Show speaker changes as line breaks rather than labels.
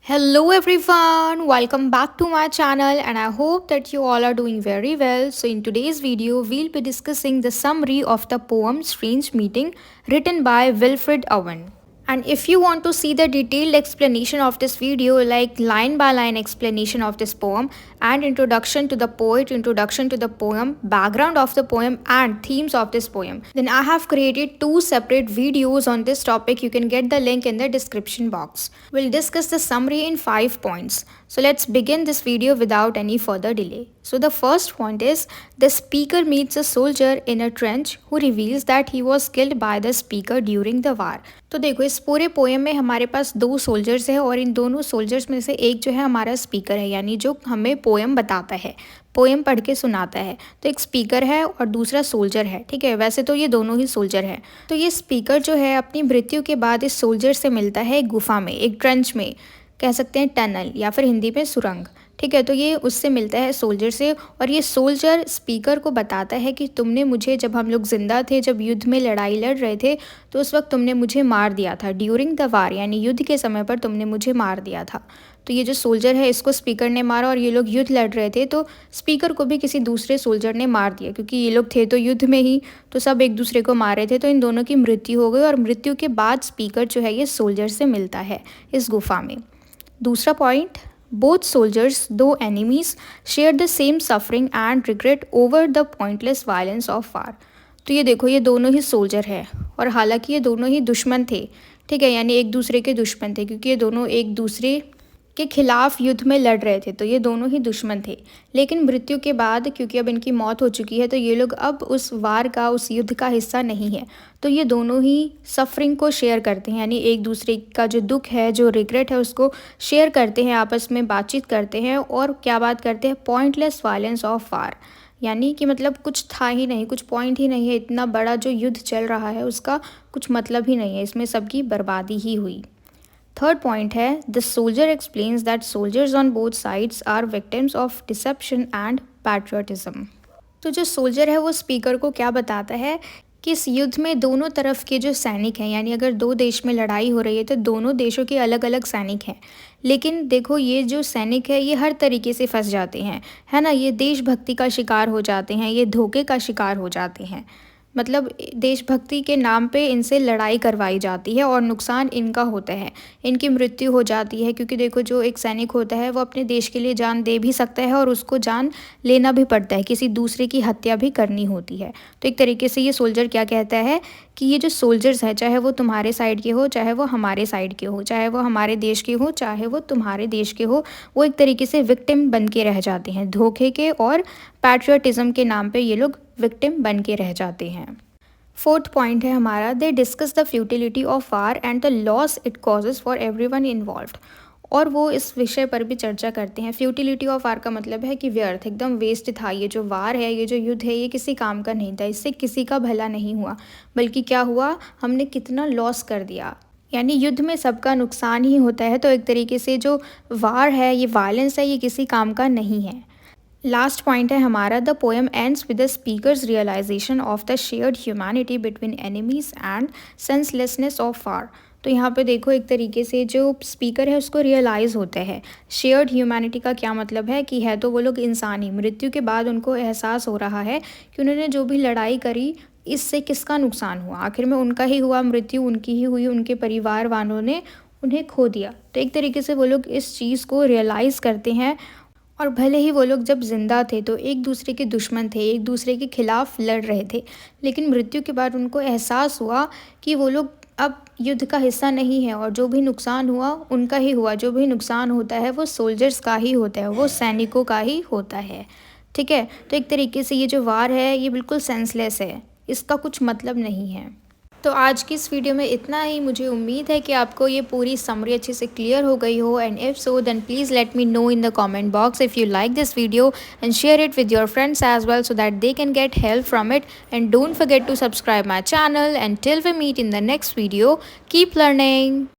Hello everyone, welcome back to my channel and I hope that you all are doing very well. So in today's video, we'll be discussing the summary of the poem Strange Meeting written by Wilfred Owen. And if you want to see the detailed explanation of this video, like line by line explanation of this poem and introduction to the poet, introduction to the poem, background of the poem and themes of this poem, then I have created two separate videos on this topic. You can get the link in the description box. We'll discuss the summary in 5 points. So let's begin this video without any further delay. So the first point is the speaker meets a soldier in a trench who reveals that he was killed by the speaker during the war. तो देखो इस पूरे poem में हमारे पास दो soldiers हैं और इन दोनों सोल्जर्स में से एक जो है हमारा स्पीकर है, यानी जो हमें पोएम बताता है, पोएम पढ़ के सुनाता है। तो एक स्पीकर है और दूसरा सोल्जर है, ठीक है। वैसे तो ये दोनों ही सोल्जर हैं। तो ये स्पीकर जो है अपनी मृत्यु के बाद इस सोल्जर से मिलता है एक गुफा में, एक ट्रेंच में, कह सकते हैं टनल या फिर हिंदी में सुरंग, ठीक है। तो ये उससे मिलता है सोल्जर से और ये सोल्जर स्पीकर को बताता है कि तुमने मुझे, जब हम लोग ज़िंदा थे, जब युद्ध में लड़ाई लड़ रहे थे, तो उस वक्त तुमने मुझे मार दिया था। ड्यूरिंग द वार यानी युद्ध के समय पर तुमने मुझे मार दिया था। तो ये जो सोल्जर है इसको स्पीकर ने मारा और ये लोग युद्ध लड़ रहे थे, तो स्पीकर को भी किसी दूसरे सोल्जर ने मार दिया, क्योंकि ये लोग थे तो युद्ध में ही, तो सब एक दूसरे को मार रहे थे। तो इन दोनों की मृत्यु हो गई और मृत्यु के बाद स्पीकर जो है ये सोल्जर से मिलता है इस गुफा में। दूसरा point, both soldiers, though enemies, shared the same suffering and regret over the pointless violence of war. तो ये देखो ये दोनों ही सोल्जर है और हालांकि ये दोनों ही दुश्मन थे, ठीक है, यानी एक दूसरे के दुश्मन थे, क्योंकि ये दोनों एक दूसरे के खिलाफ युद्ध में लड़ रहे थे, तो ये दोनों ही दुश्मन थे। लेकिन मृत्यु के बाद, क्योंकि अब इनकी मौत हो चुकी है, तो ये लोग अब उस वार का, उस युद्ध का हिस्सा नहीं है। तो ये दोनों ही सफरिंग को शेयर करते हैं, यानी एक दूसरे का जो दुख है, जो रिग्रेट है, उसको शेयर करते हैं, आपस में बातचीत करते हैं। और क्या बात करते हैं, पॉइंटलेस वायलेंस ऑफ वार, यानी कि मतलब कुछ था ही नहीं, कुछ पॉइंट ही नहीं है, इतना बड़ा जो युद्ध चल रहा है उसका कुछ मतलब ही नहीं है, इसमें सबकी बर्बादी ही हुई। थर्ड पॉइंट है, the soldier explains that soldiers on both sides are victims of deception and patriotism. तो जो सोल्जर है वो स्पीकर को क्या बताता है कि इस युद्ध में दोनों तरफ के जो सैनिक हैं, यानी अगर दो देश में लड़ाई हो रही है तो दोनों देशों के अलग अलग सैनिक हैं, लेकिन देखो ये जो सैनिक है ये हर तरीके से फंस जाते हैं, है ना। ये देशभक्ति का शिकार हो जाते हैं, ये धोखे का शिकार हो जाते हैं, मतलब देशभक्ति के नाम पे इनसे लड़ाई करवाई जाती है और नुकसान इनका होता है, इनकी मृत्यु हो जाती है। क्योंकि देखो जो एक सैनिक होता है वो अपने देश के लिए जान दे भी सकता है और उसको जान लेना भी पड़ता है, किसी दूसरे की हत्या भी करनी होती है। तो एक तरीके से ये सोल्जर क्या कहता है कि ये जो सोल्जर्स हैं, चाहे वो तुम्हारे साइड के हो, चाहे वो हमारे साइड के हो, चाहे वो हमारे देश के हो, चाहे वो तुम्हारे देश के हो, वो एक तरीके से विक्टिम बन के रह जाते हैं, धोखे के और पैट्रियटिज्म के नाम पे ये लोग विक्टिम बन के रह जाते हैं। फोर्थ पॉइंट है हमारा, they discuss the futility of war and the loss it causes for everyone involved. और वो इस विषय पर भी चर्चा करते हैं। फ्यूटिलिटी ऑफ वार का मतलब है कि व्यर्थ, एकदम वेस्ट था ये जो वार है, ये जो युद्ध है, ये किसी काम का नहीं था, इससे किसी का भला नहीं हुआ, बल्कि क्या हुआ, हमने कितना लॉस कर दिया, यानी युद्ध में सबका नुकसान ही होता है। तो एक तरीके से जो वार है, ये वायलेंस है, ये किसी काम का नहीं है। लास्ट पॉइंट है हमारा, the poem ends with the speaker's realization of the shared humanity between enemies and senselessness of war. तो यहाँ पे देखो एक तरीके से जो स्पीकर है उसको रियलाइज़ होता है। शेयर्ड ह्यूमैनिटी का क्या मतलब है कि है तो वो लोग इंसान ही, मृत्यु के बाद उनको एहसास हो रहा है कि उन्होंने जो भी लड़ाई करी इससे किसका नुकसान हुआ, आखिर में उनका ही हुआ, मृत्यु उनकी ही हुई, उनके परिवार वालों ने उन्हें खो दिया। तो एक तरीके से वो लोग इस चीज़ को रियलाइज़ करते हैं। और भले ही वो लोग जब जिंदा थे तो एक दूसरे के दुश्मन थे, एक दूसरे के खिलाफ लड़ रहे थे, लेकिन मृत्यु के बाद उनको एहसास हुआ कि वो लोग अब युद्ध का हिस्सा नहीं है और जो भी नुकसान हुआ उनका ही हुआ, जो भी नुकसान होता है वो सोल्जर्स का ही होता है, वो सैनिकों का ही होता है, ठीक है। तो एक तरीके से ये जो वार है ये बिल्कुल सेंसलेस है, इसका कुछ मतलब नहीं है। तो आज की इस वीडियो में इतना ही। मुझे उम्मीद है कि आपको ये पूरी समरी अच्छे से क्लियर हो गई हो, and if so then please let me know in the comment box if you like this video and share it with your friends as well so that they can get help from it, and don't forget to subscribe my channel. And till we meet in the next video, keep learning.